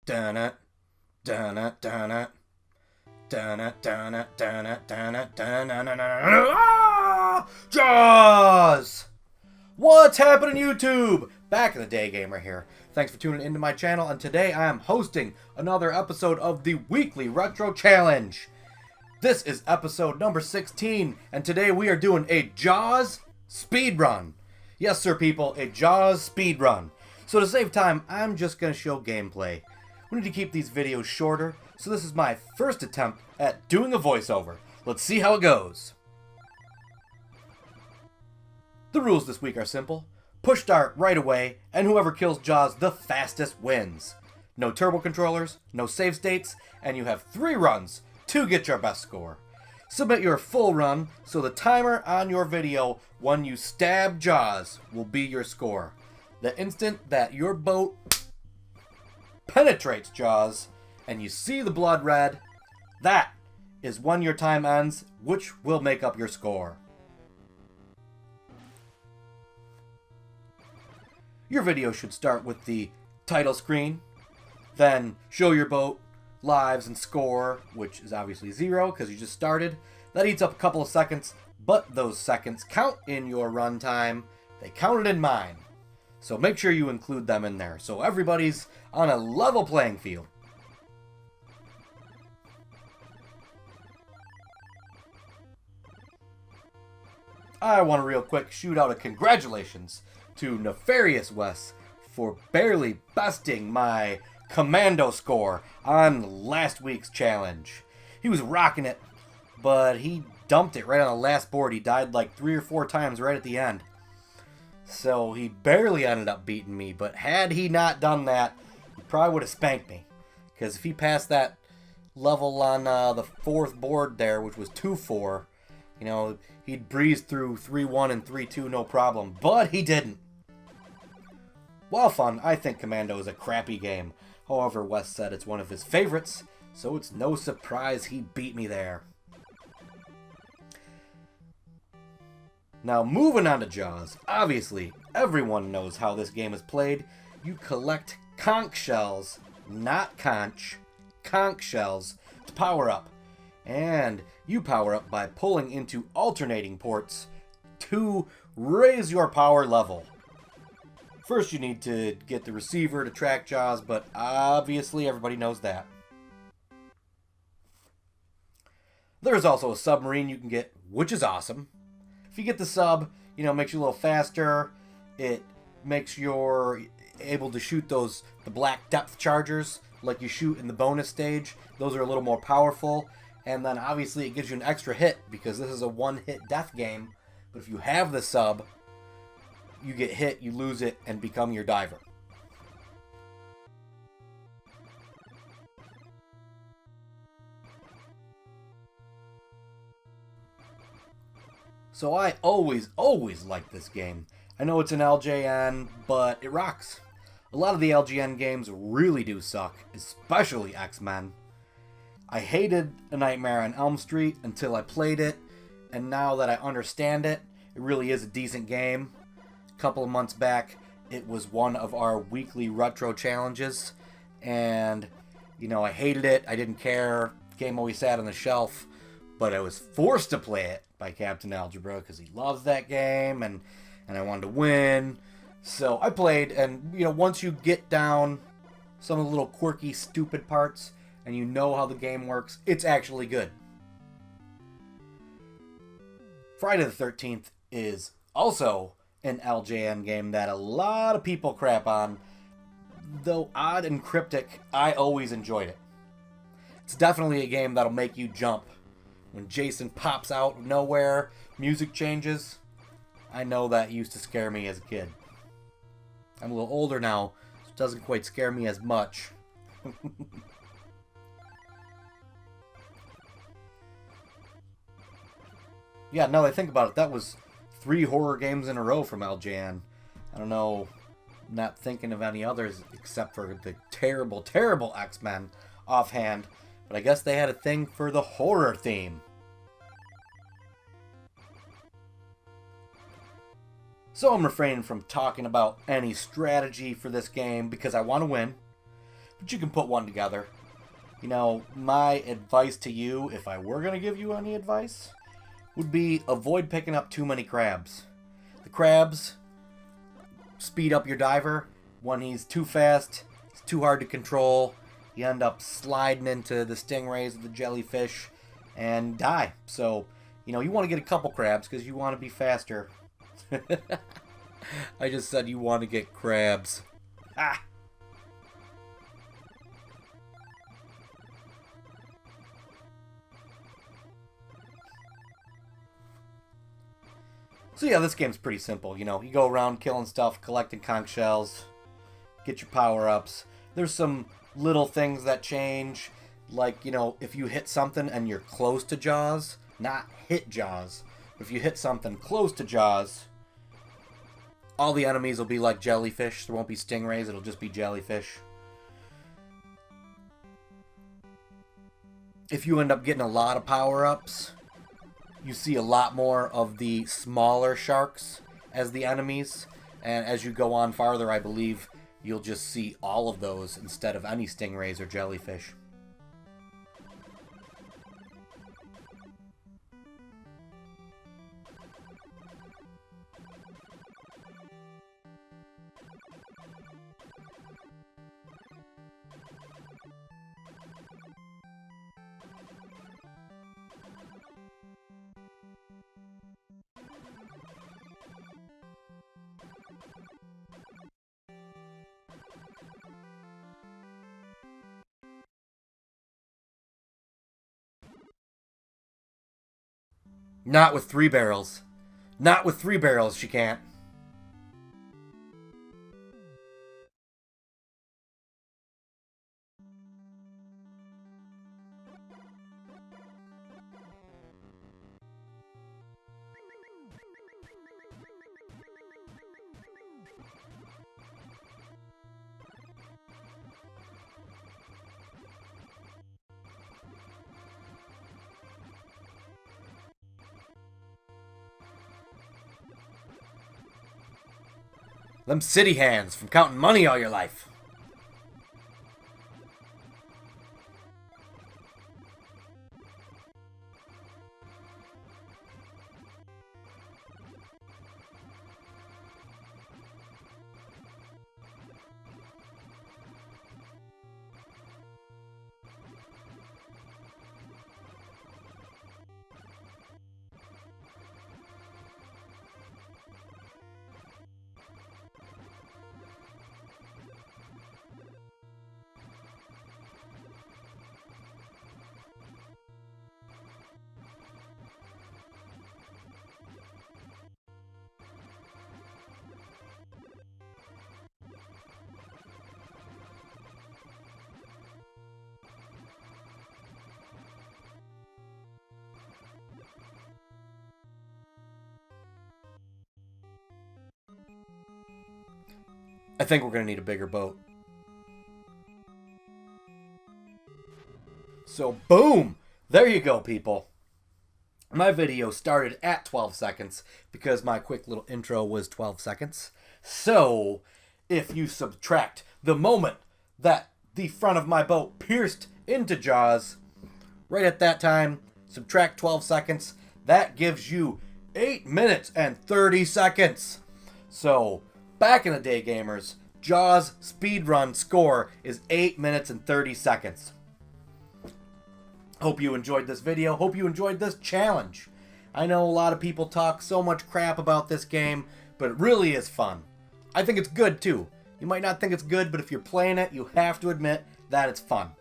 Dun it, dun it, dun it, dun it, dun it, dun it, dun it, dun it. Jaws! What's happening, YouTube? Back in the day, gamer here. Thanks for tuning into my channel, and today I am hosting another episode of the Weekly Retro Challenge. This is episode number 16, and today we are doing a Jaws speedrun. Yes, sir, people, a Jaws speedrun. So to save time, I'm just going to show gameplay. We need to keep these videos shorter, so this is my first attempt at doing a voiceover. Let's see how it goes. The rules this week are simple. Push start right away, and whoever kills Jaws the fastest wins. No turbo controllers, no save states, and you have 3 runs to get your best score. Submit your full run, so the timer on your video when you stab Jaws will be your score. The instant that your boat penetrates Jaws and you see the blood red, that is when your time ends, which will make up your score. Your video should start with the title screen, then show your boat, lives, and score, which is obviously 0 because you just started. That eats up a couple of seconds, but those seconds count in your run time. They counted in mine. So make sure you include them in there so everybody's on a level playing field. I want to real quick shoot out a congratulations to Nefarious Wes for barely besting my commando score on last week's challenge. He was rocking it, but he dumped it right on the last board. He died like 3 or 4 times right at the end. So he barely ended up beating me, but had he not done that, he probably would have spanked me. Because if he passed that level on the 4th board there, which was 2-4, you know, he'd breeze through 3-1 and 3-2 no problem. But he didn't. While fun, I think Commando is a crappy game. However, Wes said it's one of his favorites, so it's no surprise he beat me there. Now, moving on to Jaws. Obviously, everyone knows how this game is played. You collect conch shells, not conch, conch shells, to power up. And you power up by pulling into alternating ports to raise your power level. First, you need to get the receiver to track Jaws, but obviously everybody knows that. There's also a submarine you can get, which is awesome. If you get the sub, you know, it makes you a little faster. It makes you able to shoot the black depth chargers like you shoot in the bonus stage. Those are a little more powerful. And then obviously it gives you an extra hit because this is a one-hit death game. But if you have the sub, you get hit, you lose it, and become your diver. So I always liked this game. I know it's an LJN, but it rocks. A lot of the LJN games really do suck, especially X-Men. I hated A Nightmare on Elm Street until I played it, and now that I understand it, it really is a decent game. A couple of months back, it was one of our weekly retro challenges, and, you know, I hated it, I didn't care, game always sat on the shelf, but I was forced to play it by Captain Algebra because he loves that game, and I wanted to win. So I played, and you know, once you get down some of the little quirky, stupid parts, and you know how the game works, it's actually good. Friday the 13th is also an LJN game that a lot of people crap on. Though odd and cryptic, I always enjoyed it. It's definitely a game that'll make you jump. When Jason pops out of nowhere, music changes. I know that used to scare me as a kid. I'm a little older now, so it doesn't quite scare me as much. Yeah, now that I think about it, that was 3 horror games in a row from LJN. I don't know, I'm not thinking of any others except for the terrible, terrible X-Men offhand. But I guess they had a thing for the horror theme. So I'm refraining from talking about any strategy for this game because I want to win. but you can put one together. You know, my advice to you, if I were going to give you any advice, would be avoid picking up too many crabs. The crabs speed up your diver. When he's too fast, it's too hard to control. You end up sliding into the stingrays or the jellyfish and die. So, you know, you want to get a couple crabs because you want to be faster. I just said you want to get crabs. Ah! So yeah, this game's pretty simple. You know, you go around killing stuff, collecting conch shells, get your power-ups. There's some little things that change, like, you know, if you hit something and you're close to Jaws, not hit Jaws, but if you hit something close to Jaws, all the enemies will be like jellyfish. There won't be stingrays, it'll just be jellyfish. If you end up getting a lot of power-ups, you see a lot more of the smaller sharks as the enemies. And as you go on farther, I believe you'll just see all of those instead of any stingrays or jellyfish. Not with 3 barrels. Not with 3 barrels, she can't. Them city hands from counting money all your life. I think we're going to need a bigger boat. So, boom! There you go, people. My video started at 12 seconds because my quick little intro was 12 seconds. So, if you subtract the moment that the front of my boat pierced into Jaws, right at that time, subtract 12 seconds, that gives you 8 minutes and 30 seconds. So, back in the day, gamers, Jaws speedrun score is 8 minutes and 30 seconds. Hope you enjoyed this video. Hope you enjoyed this challenge. I know a lot of people talk so much crap about this game, but it really is fun. I think it's good too. You might not think it's good, but if you're playing it, you have to admit that it's fun.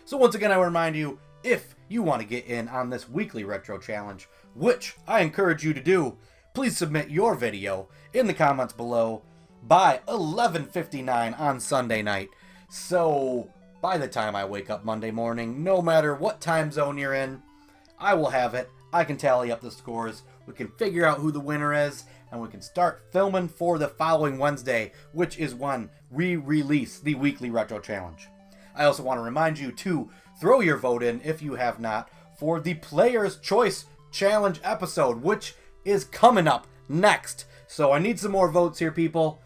So once again, I remind you, if you want to get in on this weekly retro challenge, which I encourage you to do, please submit your video in the comments below by 11:59 on Sunday night. So by the time I wake up Monday morning, no matter what time zone you're in, I will have it. I can tally up the scores. We can figure out who the winner is, and we can start filming for the following Wednesday, which is when we release the weekly retro challenge. I also want to remind you to throw your vote in, if you have not, for the Player's Choice Challenge episode, which is coming up next. So I need some more votes here, people.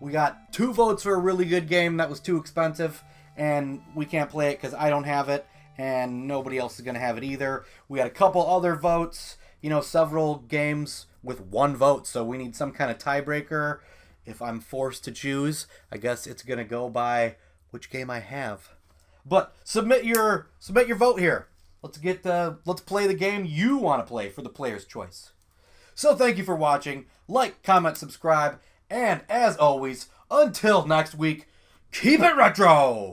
We got 2 votes for a really good game that was too expensive, and we can't play it because I don't have it, and nobody else is going to have it either. We got a couple other votes, several games with 1 vote, so we need some kind of tiebreaker. If I'm forced to choose, I guess it's going to go by which game I have. But submit your vote here. Let's play the game you want to play for the player's choice. So thank you for watching. Like, comment, subscribe, and as always, until next week, keep it retro!